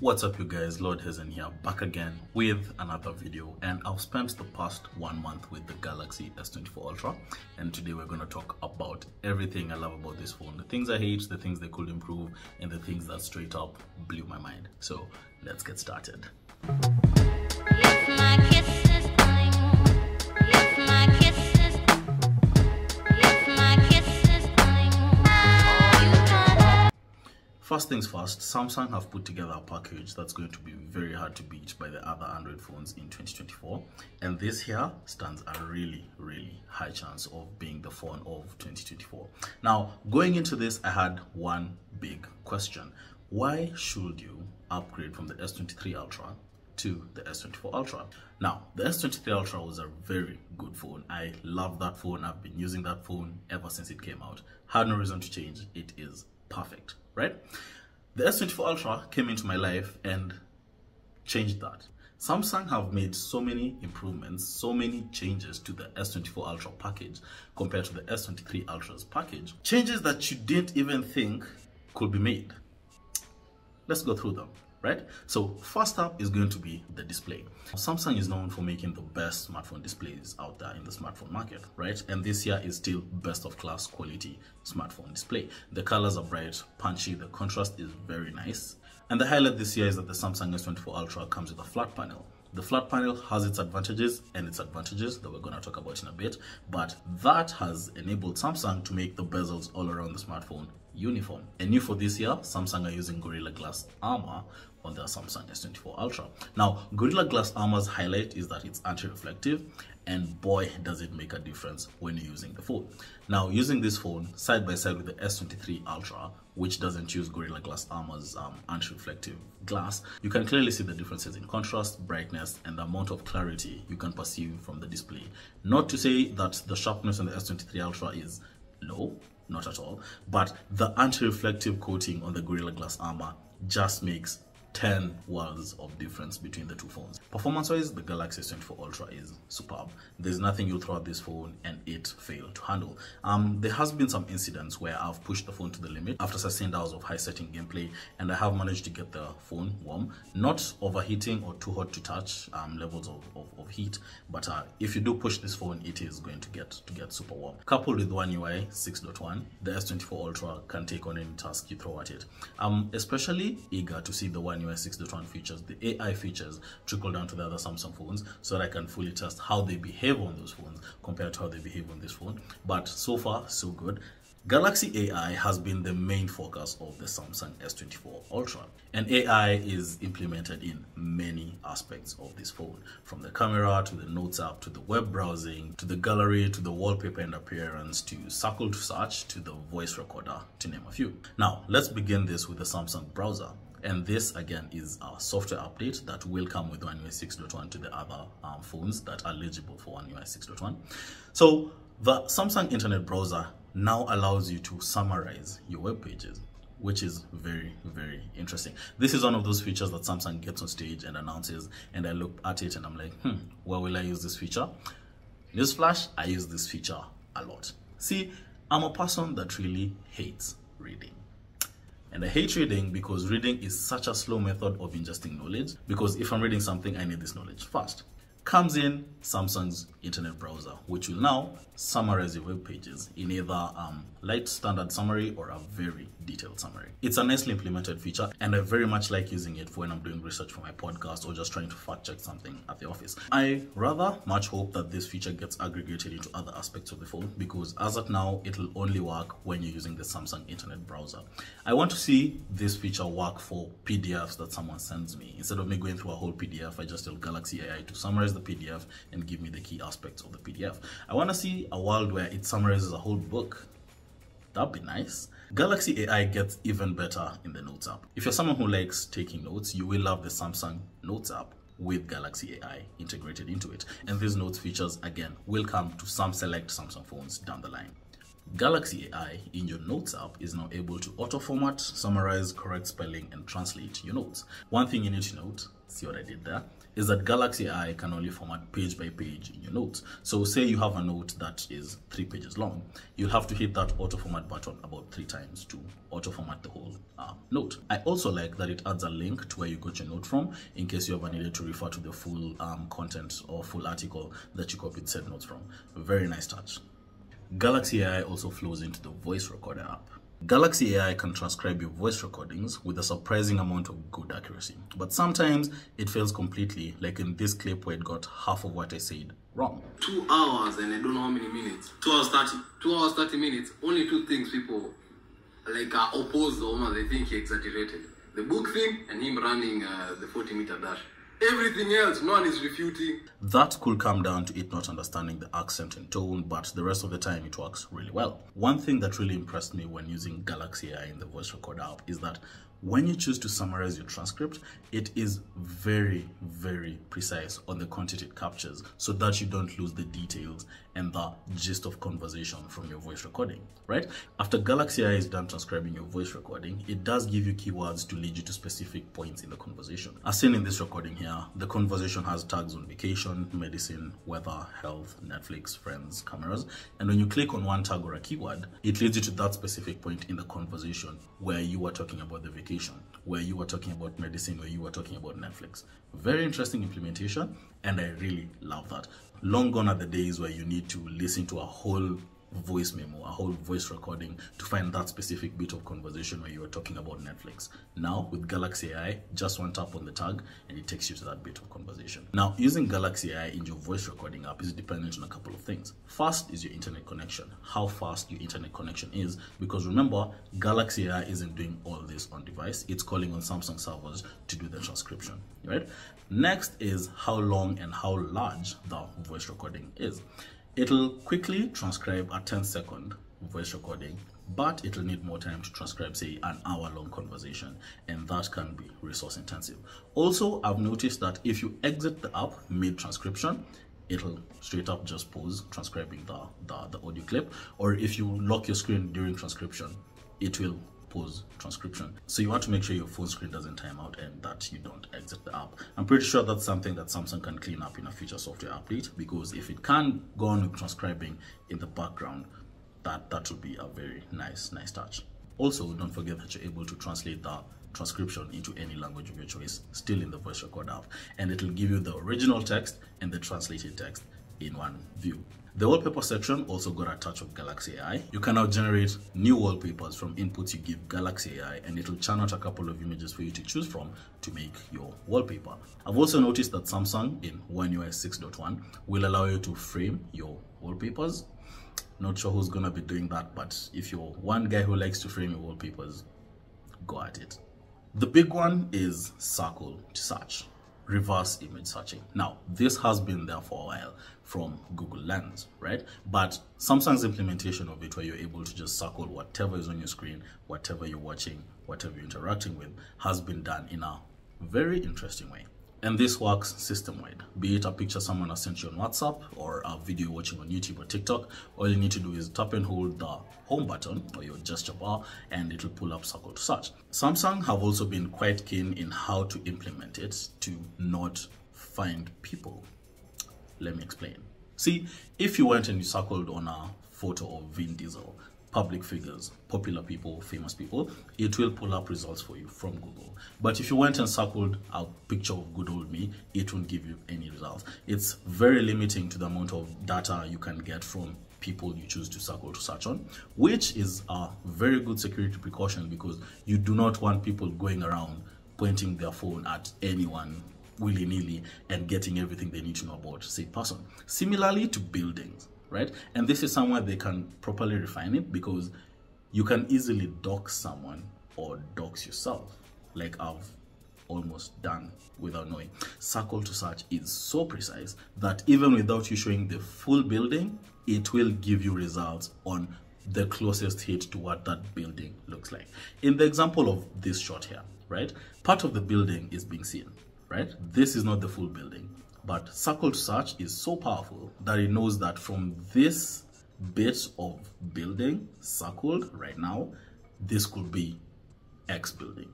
What's up you guys, Lord Hazen here, back again with another video, and I've spent the past 1 month with the Galaxy S24 Ultra, and today we're going to talk about everything I love about this phone, the things I hate, the things they could improve, and the things that straight up blew my mind. So let's get started. First things first, Samsung have put together a package that's going to be very hard to beat by the other Android phones in 2024. And this here stands a really high chance of being the phone of 2024. Now, going into this, I had one big question. Why should you upgrade from the S23 Ultra to the S24 Ultra? Now, the S23 Ultra was a very good phone. I love that phone. I've been using that phone ever since it came out. Had no reason to change. It is perfect, right? The S24 Ultra came into my life and changed that. Samsung have made so many improvements, so many changes to the S24 Ultra package compared to the S23 Ultra's package. Changes that you didn't even think could be made. Let's go through them, right? So first up is going to be the display. Samsung is known for making the best smartphone displays out there in the smartphone market, right? And this here is still best of class quality smartphone display. The colors are bright, punchy, the contrast is very nice. And the highlight this year is that the Samsung S24 Ultra comes with a flat panel. The flat panel has its advantages and its advantages that we're going to talk about in a bit, but that has enabled Samsung to make the bezels all around the smartphone uniform. And new for this year, Samsung are using Gorilla Glass Armor on their Samsung S24 Ultra. Now, Gorilla Glass Armor's highlight is that it's anti-reflective, and boy does it make a difference when you're using the phone. Now, using this phone side by side with the S23 Ultra, which doesn't use Gorilla Glass Armor's anti-reflective glass, you can clearly see the differences in contrast, brightness, and the amount of clarity you can perceive from the display. Not to say that the sharpness on the S23 Ultra is low, not at all, but the anti-reflective coating on the Gorilla Glass Armor just makes 10 worlds of difference between the two phones. Performance-wise, the Galaxy S24 Ultra is superb. There's nothing you'll throw at this phone and it fail to handle. There has been some incidents where I've pushed the phone to the limit after sustained hours of high-setting gameplay, and I have managed to get the phone warm. Not overheating or too hot to touch levels of heat, but if you do push this phone, it is going to get super warm. Coupled with One UI 6.1, the S24 Ultra can take on any task you throw at it. I'm especially eager to see the One UI 6.1 features, the AI features, trickle down to the other Samsung phones so that I can fully test how they behave on those phones compared to how they behave on this phone. But so far, so good. Galaxy AI has been the main focus of the Samsung S24 Ultra, and AI is implemented in many aspects of this phone, from the camera to the Notes app to the web browsing to the gallery to the wallpaper and appearance to circle to search to the voice recorder, to name a few. Now, let's begin this with the Samsung browser. And this again is a software update that will come with One UI 6.1 to the other phones that are eligible for One UI 6.1. So the Samsung Internet Browser now allows you to summarize your web pages, which is very interesting. This is one of those features that Samsung gets on stage and announces, and I look at it and I'm like, where will I use this feature? Newsflash, I use this feature a lot. See, I'm a person that really hates reading. And I hate reading because reading is such a slow method of ingesting knowledge, because if I'm reading something, I need this knowledge fast. Comes in Samsung's internet browser, which will now summarize your web pages in either light standard summary or a very detailed summary. It's a nicely implemented feature, and I very much like using it for when I'm doing research for my podcast or just trying to fact check something at the office. I rather much hope that this feature gets aggregated into other aspects of the phone, because as of now, it'll only work when you're using the Samsung internet browser. I want to see this feature work for PDFs that someone sends me. Instead of me going through a whole PDF, I just tell Galaxy AI to summarize the PDF and give me the key aspects of the PDF. I want to see a world where it summarizes a whole book. That'd be nice. Galaxy AI gets even better in the Notes app. If you're someone who likes taking notes, you will love the Samsung Notes app with Galaxy AI integrated into it. And these notes features, again, will come to some select Samsung phones down the line. Galaxy AI in your Notes app is now able to auto-format, summarize, correct spelling, and translate your notes. One thing you need to note, see what I did there, is that Galaxy AI can only format page by page in your notes. So say you have a note that is 3 pages long, you'll have to hit that auto-format button about 3 times to auto-format the whole note. I also like that it adds a link to where you got your note from in case you ever needed to refer to the full content or full article that you copied said notes from. Very nice touch. Galaxy AI also flows into the voice recorder app. Galaxy AI can transcribe your voice recordings with a surprising amount of good accuracy, but sometimes it fails completely, like in this clip where it got half of what I said wrong. 2 hours and I don't know how many minutes. 2 hours 30. 2 hours 30 minutes. Only 2 things people like are opposed or they think he exaggerated. The book thing and him running the 40-meter dash. Everything else, no one is refuting. That could come down to it not understanding the accent and tone, but the rest of the time it works really well. One thing that really impressed me when using Galaxy AI in the voice recorder app is that when you choose to summarize your transcript, it is very, very precise on the content it captures so that you don't lose the details and the gist of conversation from your voice recording, right? After Galaxy AI is done transcribing your voice recording, it does give you keywords to lead you to specific points in the conversation. As seen in this recording here, the conversation has tags on vacation, medicine, weather, health, Netflix, friends, cameras, and when you click on one tag or a keyword, it leads you to that specific point in the conversation where you were talking about the vacation, where you were talking about medicine, where you were talking about Netflix. Very interesting implementation, and I really love that. Long gone are the days where you need to listen to a whole voice memo, a whole voice recording to find that specific bit of conversation where you were talking about Netflix. Now with Galaxy AI, just one tap on the tag and it takes you to that bit of conversation. Now using Galaxy AI in your voice recording app is dependent on a couple of things. First is your internet connection, how fast your internet connection is, because remember, Galaxy AI isn't doing all this on device, it's calling on Samsung servers to do the transcription, right? Next is how long and how large the voice recording is. It'll quickly transcribe a 10-second voice recording, but it'll need more time to transcribe, say, an hour-long conversation, and that can be resource intensive. Also, I've noticed that if you exit the app mid-transcription, it'll straight up just pause transcribing the audio clip, or if you lock your screen during transcription, it will pause transcription. So you want to make sure your phone screen doesn't time out and that you don't exit the app. I'm pretty sure that's something that Samsung can clean up in a future software update, because if it can go on with transcribing in the background, that will be a very nice touch. Also, don't forget that you're able to translate the transcription into any language of your choice, still in the voice recorder app, and it'll give you the original text and the translated text in one view. The wallpaper section also got a touch of Galaxy AI. You can now generate new wallpapers from inputs you give Galaxy AI, and it'll churn out a couple of images for you to choose from to make your wallpaper. I've also noticed that Samsung in One UI 6.1 will allow you to frame your wallpapers. Not sure who's gonna be doing that, but if you're one guy who likes to frame your wallpapers, go at it. The big one is circle to search, reverse image searching. Now, this has been there for a while from Google Lens, right? But Samsung's implementation of it, where you're able to just circle whatever is on your screen, whatever you're watching, whatever you're interacting with, has been done in a very interesting way. And this works system-wide. Be it a picture someone has sent you on WhatsApp or a video you're watching on YouTube or TikTok, all you need to do is tap and hold the home button or your gesture bar and it'll pull up circle to search. Samsung have also been quite keen in how to implement it to not find people. Let me explain. See, if you went and you circled on a photo of Vin Diesel, public figures, popular people, famous people, it will pull up results for you from Google. But if you went and circled a picture of good old me, it won't give you any results. It's very limiting to the amount of data you can get from people you choose to circle to search on, which is a very good security precaution, because you do not want people going around pointing their phone at anyone willy-nilly and getting everything they need to know about said person. Similarly to buildings, right? And this is somewhere they can properly refine it, because you can easily dox someone or dox yourself, like I've almost done without knowing. Circle to search is so precise that even without you showing the full building, it will give you results on the closest hit to what that building looks like. In the example of this shot here, right? Part of the building is being seen, right? This is not the full building. But circle to search is so powerful that it knows that from this bit of building circled right now, this could be X building.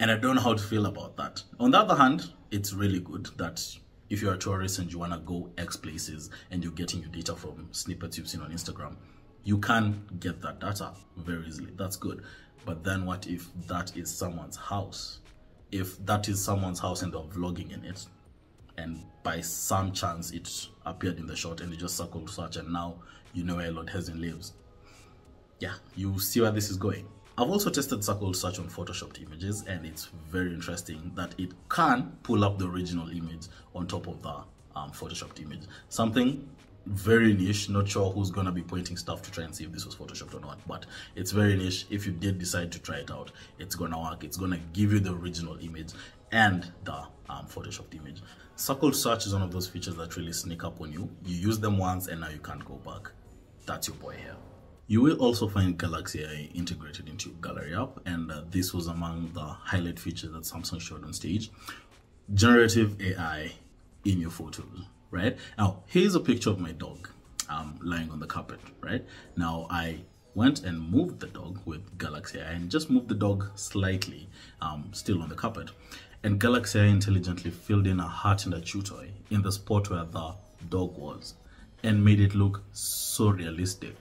And I don't know how to feel about that. On the other hand, it's really good that if you're a tourist and you want to go X places and you're getting your data from snippets you've seen on Instagram, you can get that data very easily. That's good. But then what if that is someone's house? If that is someone's house and they're vlogging in it, and by some chance it appeared in the shot and you just circled search and now you know where Lord Hezin lives. Yeah, you see where this is going. I've also tested circled search on photoshopped images, and it's very interesting that it can pull up the original image on top of the photoshopped image. Something very niche, not sure who's gonna be pointing stuff to try and see if this was photoshopped or not, but it's very niche. If you did decide to try it out, it's gonna work. It's gonna give you the original image and the photoshopped image. Circled search is one of those features that really sneak up on you. You use them once and now you can't go back. That's your boy here. You will also find Galaxy AI integrated into your gallery app, and this was among the highlight features that Samsung showed on stage. Generative AI in your photos, right? Now, here's a picture of my dog lying on the carpet, right? Now, I went and moved the dog with Galaxy AI and just moved the dog slightly, still on the carpet. And Galaxy AI intelligently filled in a heart and a chew toy in the spot where the dog was and made it look so realistic.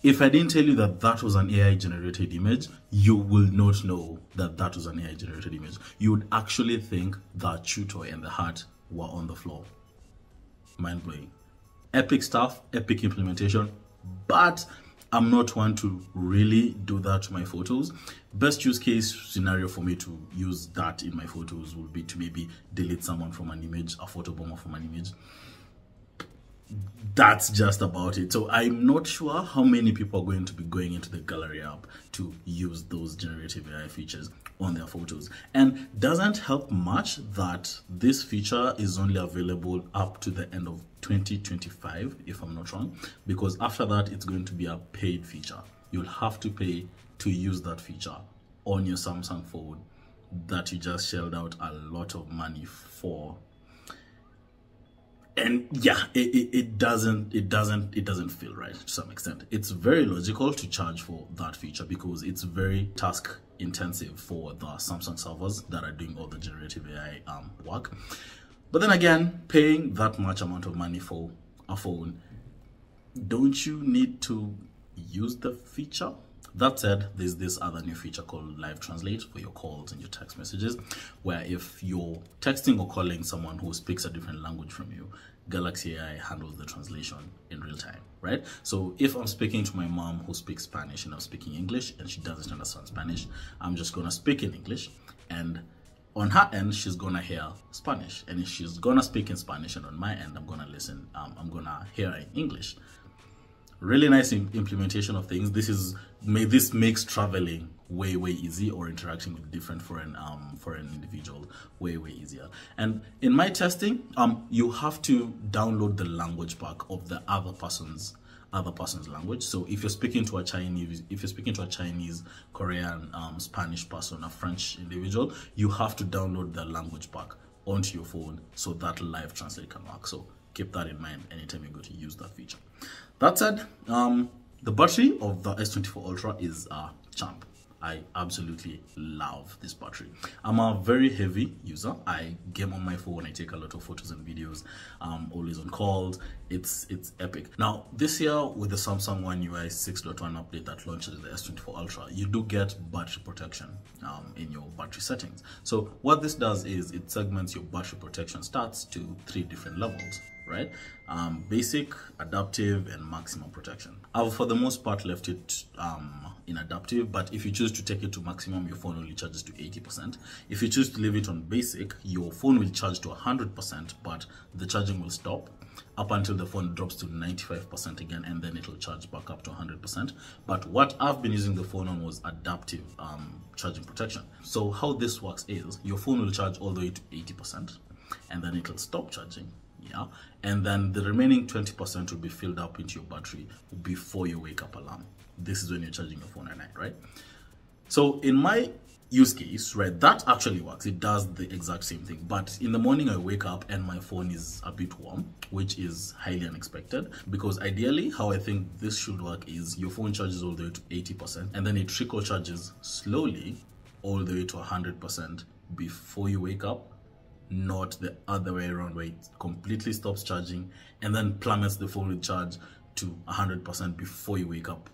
If I didn't tell you that that was an AI generated image, you will not know that that was an AI generated image. You would actually think the chew toy and the heart were on the floor. Mind blowing. Epic stuff, epic implementation, but I'm not one to really do that to my photos. Best use case scenario for me to use that in my photos would be to maybe delete someone from an image, a photo bomber from an image. That's just about it. So I'm not sure how many people are going to be going into the gallery app to use those generative AI features on their photos. And doesn't help much that this feature is only available up to the end of 2025, if I'm not wrong, because after that it's going to be a paid feature. You'll have to pay to use that feature on your Samsung phone that you just shelled out a lot of money for. And yeah, it doesn't feel right to some extent. It's very logical to charge for that feature because it's very task intensive for the Samsung servers that are doing all the generative AI work. But then again, paying that much amount of money for a phone, don't you need to use the feature? That said, there's this other new feature called Live Translate for your calls and your text messages, where if you're texting or calling someone who speaks a different language from you, Galaxy AI handles the translation in real time, right? So if I'm speaking to my mom who speaks Spanish and I'm speaking English and she doesn't understand Spanish, I'm just gonna speak in English, and on her end, she's gonna hear Spanish. And if she's gonna speak in Spanish, and on my end, I'm gonna listen, I'm gonna hear in English. Really nice implementation of things. This makes traveling way easy, or interacting with different foreign individuals way easier. And in my testing, you have to download the language pack of the other person's language. So if you're speaking to a Chinese, Korean, Spanish person, a French individual, you have to download the language pack onto your phone so that Live Translate can work. So keep that in mind anytime you go to use that feature. That said, the battery of the S24 Ultra is a champ. I absolutely love this battery. I'm a very heavy user. I game on my phone. I take a lot of photos and videos. Always on calls. It's epic. Now, this year with the Samsung One UI 6.1 update that launches the S24 Ultra, you do get battery protection in your battery settings. So what this does is it segments your battery protection stats to 3 different levels, right? Basic, adaptive, and maximum protection. I've for the most part left it in adaptive, but if you choose to take it to maximum, your phone only charges to 80%. If you choose to leave it on basic, your phone will charge to 100%, but the charging will stop up until the phone drops to 95% again, and then it'll charge back up to 100%. But what I've been using the phone on was adaptive charging protection. So how this works is your phone will charge all the way to 80%, and then it'll stop charging. Yeah, and then the remaining 20% will be filled up into your battery before your wake up alarm. This is when you're charging your phone at night, right? So in my use case, right, that actually works. It does the exact same thing. But in the morning I wake up and my phone is a bit warm, which is highly unexpected, because ideally how I think this should work is your phone charges all the way to 80% and then it trickle charges slowly all the way to 100% before you wake up, not the other way around where it completely stops charging and then plummets the phone with charge to 100% before you wake up,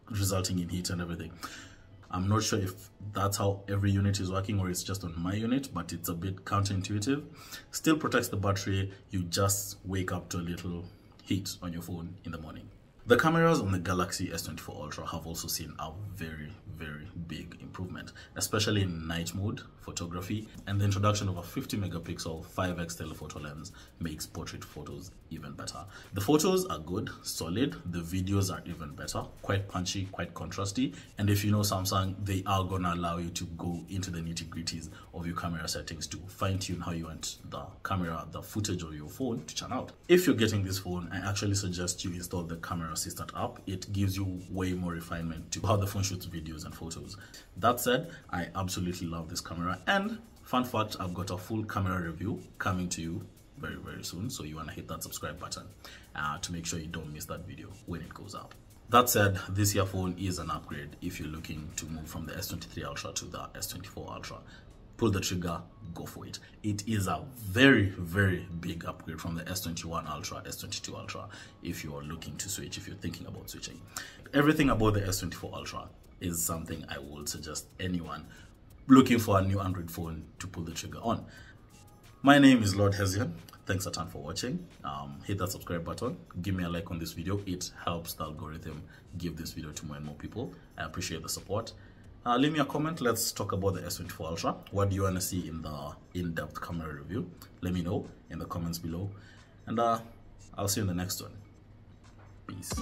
resulting in heat and everything. I'm not sure if that's how every unit is working or it's just on my unit, but it's a bit counterintuitive. Still protects the battery, you just wake up to a little heat on your phone in the morning. The cameras on the Galaxy S24 Ultra have also seen a very big improvement, especially in night mode photography, and the introduction of a 50 megapixel 5x telephoto lens makes portrait photos even better. The photos are good, solid, the videos are even better, quite punchy, quite contrasty, and if you know Samsung, they are gonna allow you to go into the nitty-gritties of your camera settings to fine-tune how you want the footage of your phone to turn out. If you're getting this phone, I actually suggest you install the camera assistant app. It gives you way more refinement to how the phone shoots videos and photos. That said, I absolutely love this camera, and fun fact, I've got a full camera review coming to you very soon, so you want to hit that subscribe button to make sure you don't miss that video when it goes up. That said, this here phone is an upgrade if you're looking to move from the S23 Ultra to the S24 Ultra. Pull the trigger, go for it. It is a very big upgrade from the S21 Ultra, S22 Ultra if you're looking to switch, if you're thinking about switching. Everything about the S24 Ultra is something I would suggest anyone looking for a new Android phone to pull the trigger on. My name is Lord Hesian. Thanks a ton for watching. Hit that subscribe button, give me a like on this video. It helps the algorithm give this video to more and more people. I appreciate the support. Leave me a comment. Let's talk about the S24 Ultra. What do you want to see in the in-depth camera review? Let me know in the comments below, and I'll see you in the next one. Peace.